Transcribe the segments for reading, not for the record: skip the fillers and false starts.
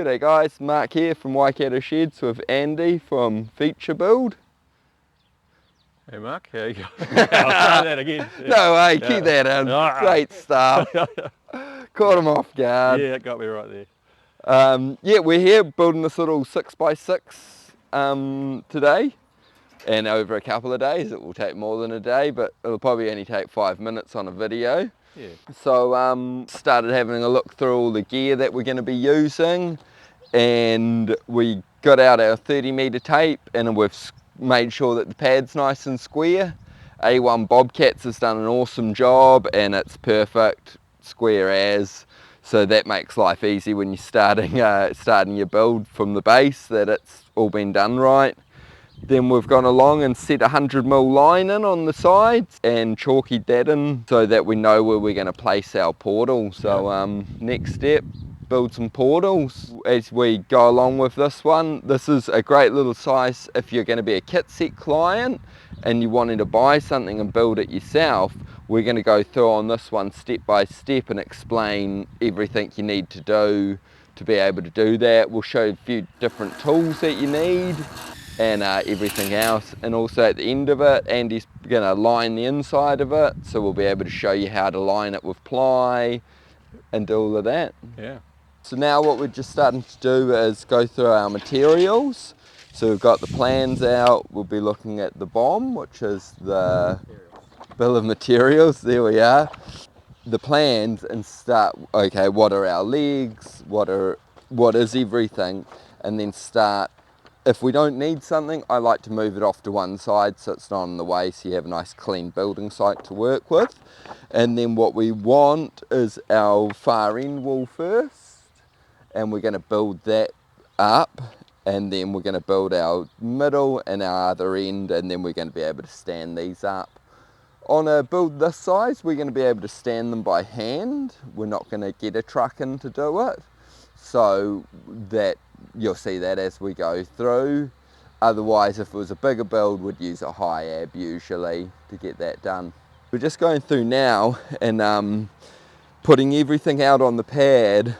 G'day guys, Mark here from Waikato Sheds with Andy from Feature Build. Hey Mark, how you going? I'll try that again. Yeah. No way, keep that in. Great stuff. Caught him off guard. Yeah, it got me right there. Yeah, we're here building this little 6x6 today, and over a couple of days. It will take more than a day, but it'll probably only take 5 minutes on a video. Yeah. So started having a look through all the gear that we're going to be using, and we got out our 30-metre tape, and we've made sure that the pad's nice and square. A1 Bobcats has done an awesome job, and it's perfect, square as. So that makes life easy when you're starting your build from the base, that it's all been done right. Then we've gone along and set 100mm line in on the sides and chalkied that in so that we know where we're going to place our portal. So next step, build some portals as we go along with this one. This is a great little size if you're going to be a kit set client and you're wanting to buy something and build it yourself. We're going to go through on this one step by step and explain everything you need to do to be able to do that. We'll show you a few different tools that you need and everything else, and also at the end of it Andy's going to line the inside of it, so we'll be able to show you how to line it with ply and do all of that. Yeah. So now what we're just starting to do is go through our materials. So we've got the plans out, we'll be looking at the BOM, which is the bill of materials, there we are, the plans, and start, okay, what are our legs, what is everything, and then start. If we don't need something, I like to move it off to one side so it's not in the way, so you have a nice clean building site to work with. And then what we want is our far end wall first, and we're going to build that up, and then we're going to build our middle and our other end, and then we're going to be able to stand these up. On a build this size, we're going to be able to stand them by hand. We're not going to get a truck in to do it, so that you'll see that as we go through. Otherwise, if it was a bigger build, we'd use a high ab usually to get that done. We're just going through now and putting everything out on the pad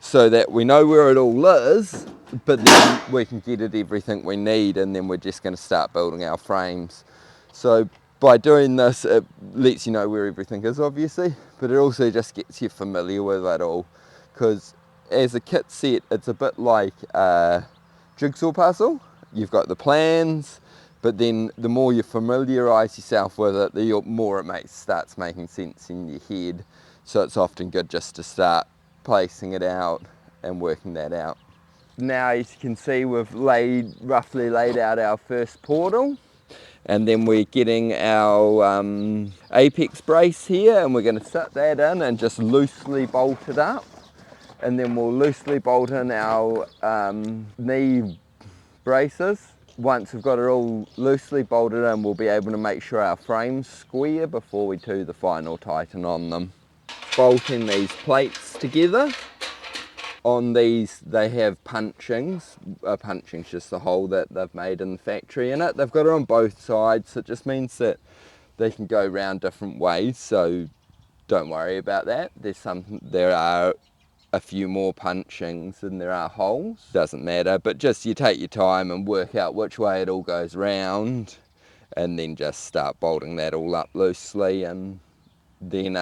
so that we know where it all is, but then we can get it everything we need, and then we're just going to start building our frames. So by doing this, it lets you know where everything is, obviously, but it also just gets you familiar with it all, because as a kit set, it's a bit like a jigsaw puzzle. You've got the plans, but then the more you familiarise yourself with it, the more it starts making sense in your head. So it's often good just to start placing it out and working that out. Now, as you can see, we've roughly laid out our first portal, and then we're getting our apex brace here, and we're going to set that in and just loosely bolt it up. And then we'll loosely bolt in our knee braces. Once we've got it all loosely bolted in, we'll be able to make sure our frame's square before we do the final tighten on them. Bolting these plates together. On these, they have punchings. A punching's just the hole that they've made in the factory in it. They've got it on both sides, so it just means that they can go round different ways, so don't worry about that. There are a few more punchings than there are holes, doesn't matter, but just you take your time and work out which way it all goes round, and then just start bolting that all up loosely. And then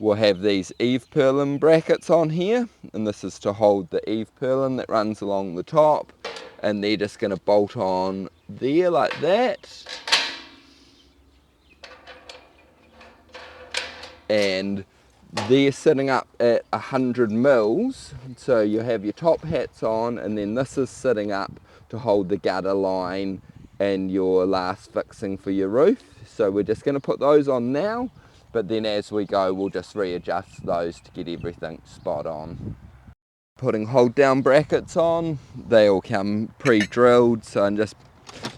we'll have these eave purlin brackets on here, and this is to hold the eave purlin that runs along the top, and they're just going to bolt on there like that. And they're sitting up at 100mm, so you have your top hats on, and then this is sitting up to hold the gutter line and your last fixing for your roof. So we're just going to put those on now, but then as we go we'll just readjust those to get everything spot on. Putting hold down brackets on, they all come pre-drilled, so I'm just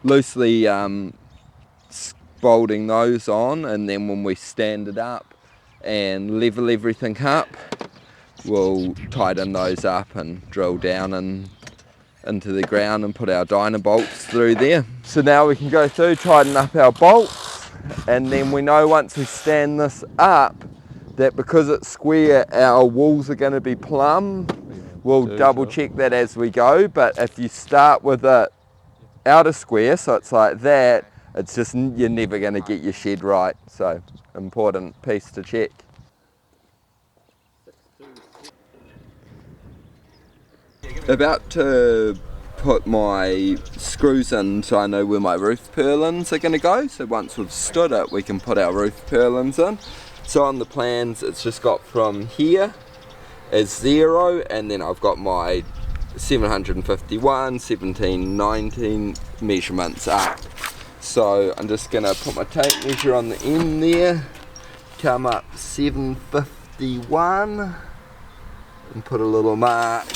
loosely bolting those on, and then when we stand it up and level everything up, we'll tighten those up and drill down and into the ground and put our dyno bolts through there. So now we can go through, tighten up our bolts, and then we know once we stand this up that because it's square, our walls are going to be plumb. we'll double check that as we go, but if you start with it outer square, so it's like that, it's just, you're never going to get your shed right. So important piece to check. About to put my screws in so I know where my roof purlins are going to go. So once we've stood it, we can put our roof purlins in. So on the plans, it's just got from here as 0, and then I've got my 751, 17, 19 measurements up. So I'm just going to put my tape measure on the end there, come up 751 and put a little mark,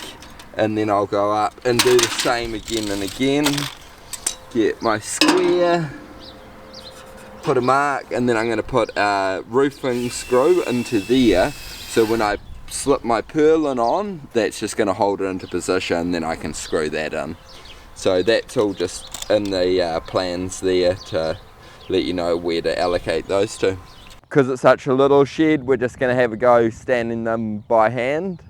and then I'll go up and do the same again and again. Get my square, put a mark, and then I'm going to put a roofing screw into there, so when I slip my purlin on, that's just going to hold it into position, then I can screw that in. So that's all just in the plans there to let you know where to allocate those to. Because it's such a little shed, we're just going to have a go standing them by hand.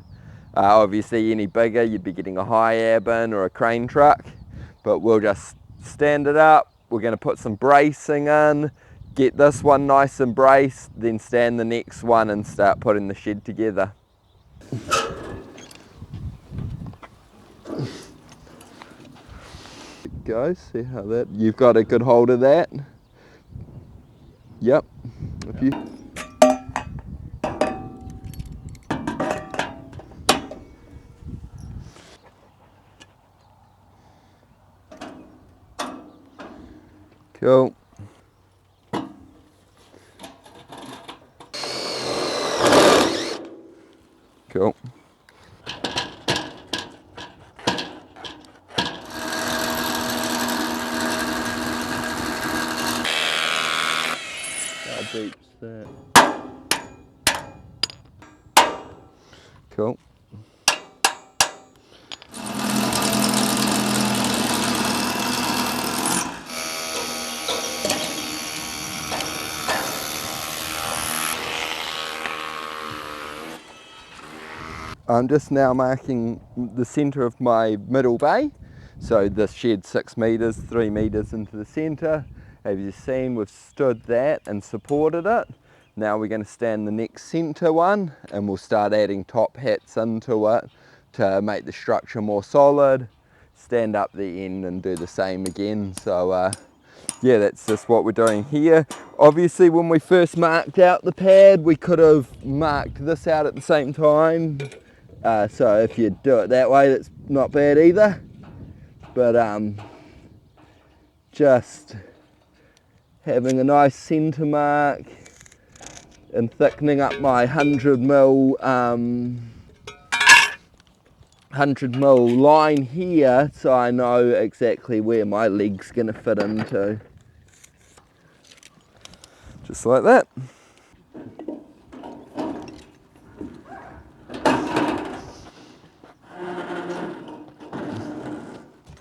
Obviously any bigger you'd be getting a high ab in or a crane truck, but we'll just stand it up. We're going to put some bracing in, get this one nice and braced, then stand the next one and start putting the shed together. Go, see how that, you've got a good hold of that. Yep. If you cool. Cool. How deep's that? Cool. I'm just now marking the centre of my middle bay. So this shed 6 metres, 3 metres into the centre. As you've seen, we've stood that and supported it. Now we're going to stand the next centre one, and we'll start adding top hats into it to make the structure more solid. Stand up the end and do the same again. So yeah, that's just what we're doing here. Obviously when we first marked out the pad, we could have marked this out at the same time. So if you do it that way, that's not bad either. But just having a nice centre mark and thickening up my 100mm line here, so I know exactly where my leg's gonna fit into. Just like that.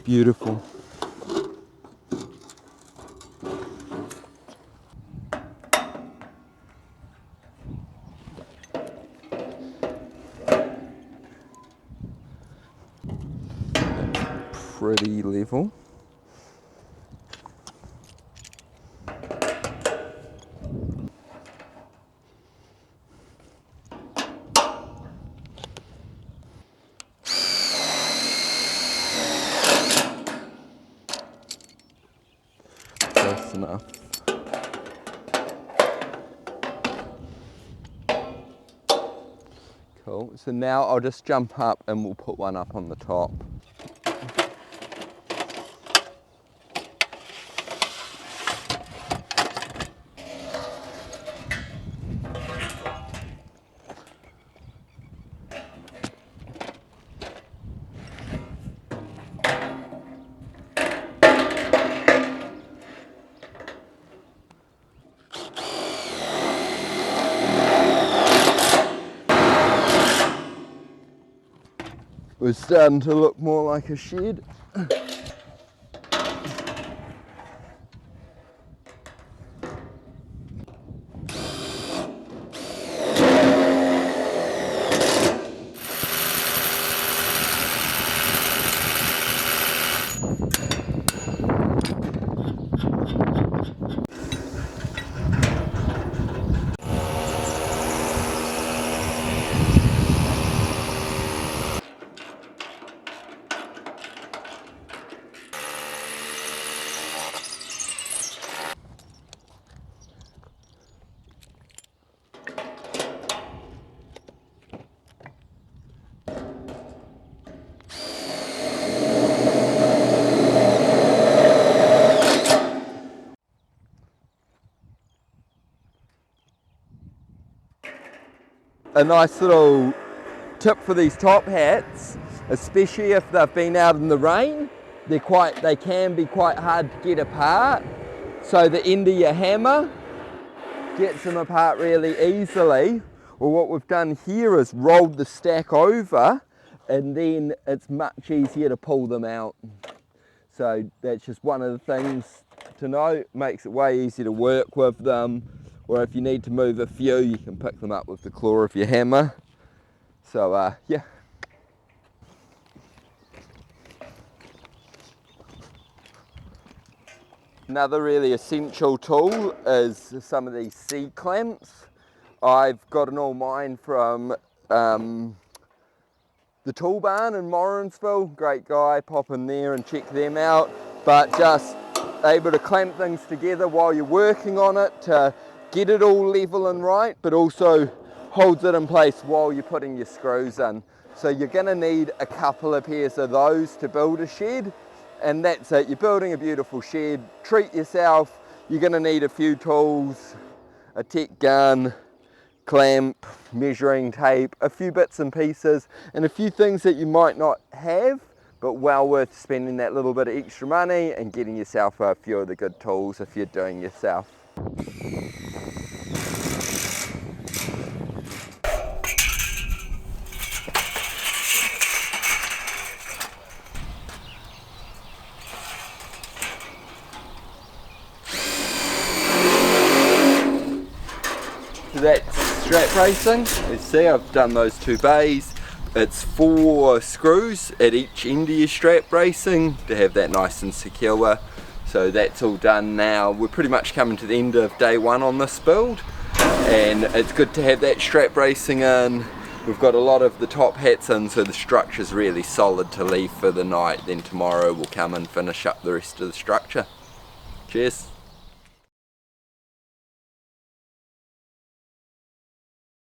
Beautiful. Pretty level. Close enough. Cool. So now I'll just jump up and we'll put one up on the top. We're starting to look more like a shed. a nice little tip for these top hats, especially if they've been out in the rain, they can be quite hard to get apart. So the end of your hammer gets them apart really easily. Well, what we've done here is rolled the stack over, and then it's much easier to pull them out. So that's just one of the things to know. Makes it way easier to work with them, or if you need to move a few, you can pick them up with the claw of your hammer. So yeah. Another really essential tool is some of these C-clamps. I've gotten all mine from the Tool Barn in Morrinsville. Great guy, pop in there and check them out. But just able to clamp things together while you're working on it to get it all level and right, but also holds it in place while you're putting your screws in. So you're going to need a couple of pairs of those to build a shed, and that's it. You're building a beautiful shed. Treat yourself. You're going to need a few tools, a tech gun, clamp, measuring tape, a few bits and pieces, and a few things that you might not have, but well worth spending that little bit of extra money and getting yourself a few of the good tools if you're doing yourself. So that's strap bracing. As you see, I've done those 2 bays. It's 4 screws at each end of your strap bracing to have that nice and secure. So that's all done now. We're pretty much coming to the end of day 1 on this build, and it's good to have that strap bracing in. We've got a lot of the top hats in, so the structure's really solid to leave for the night. Then tomorrow we'll come and finish up the rest of the structure. Cheers.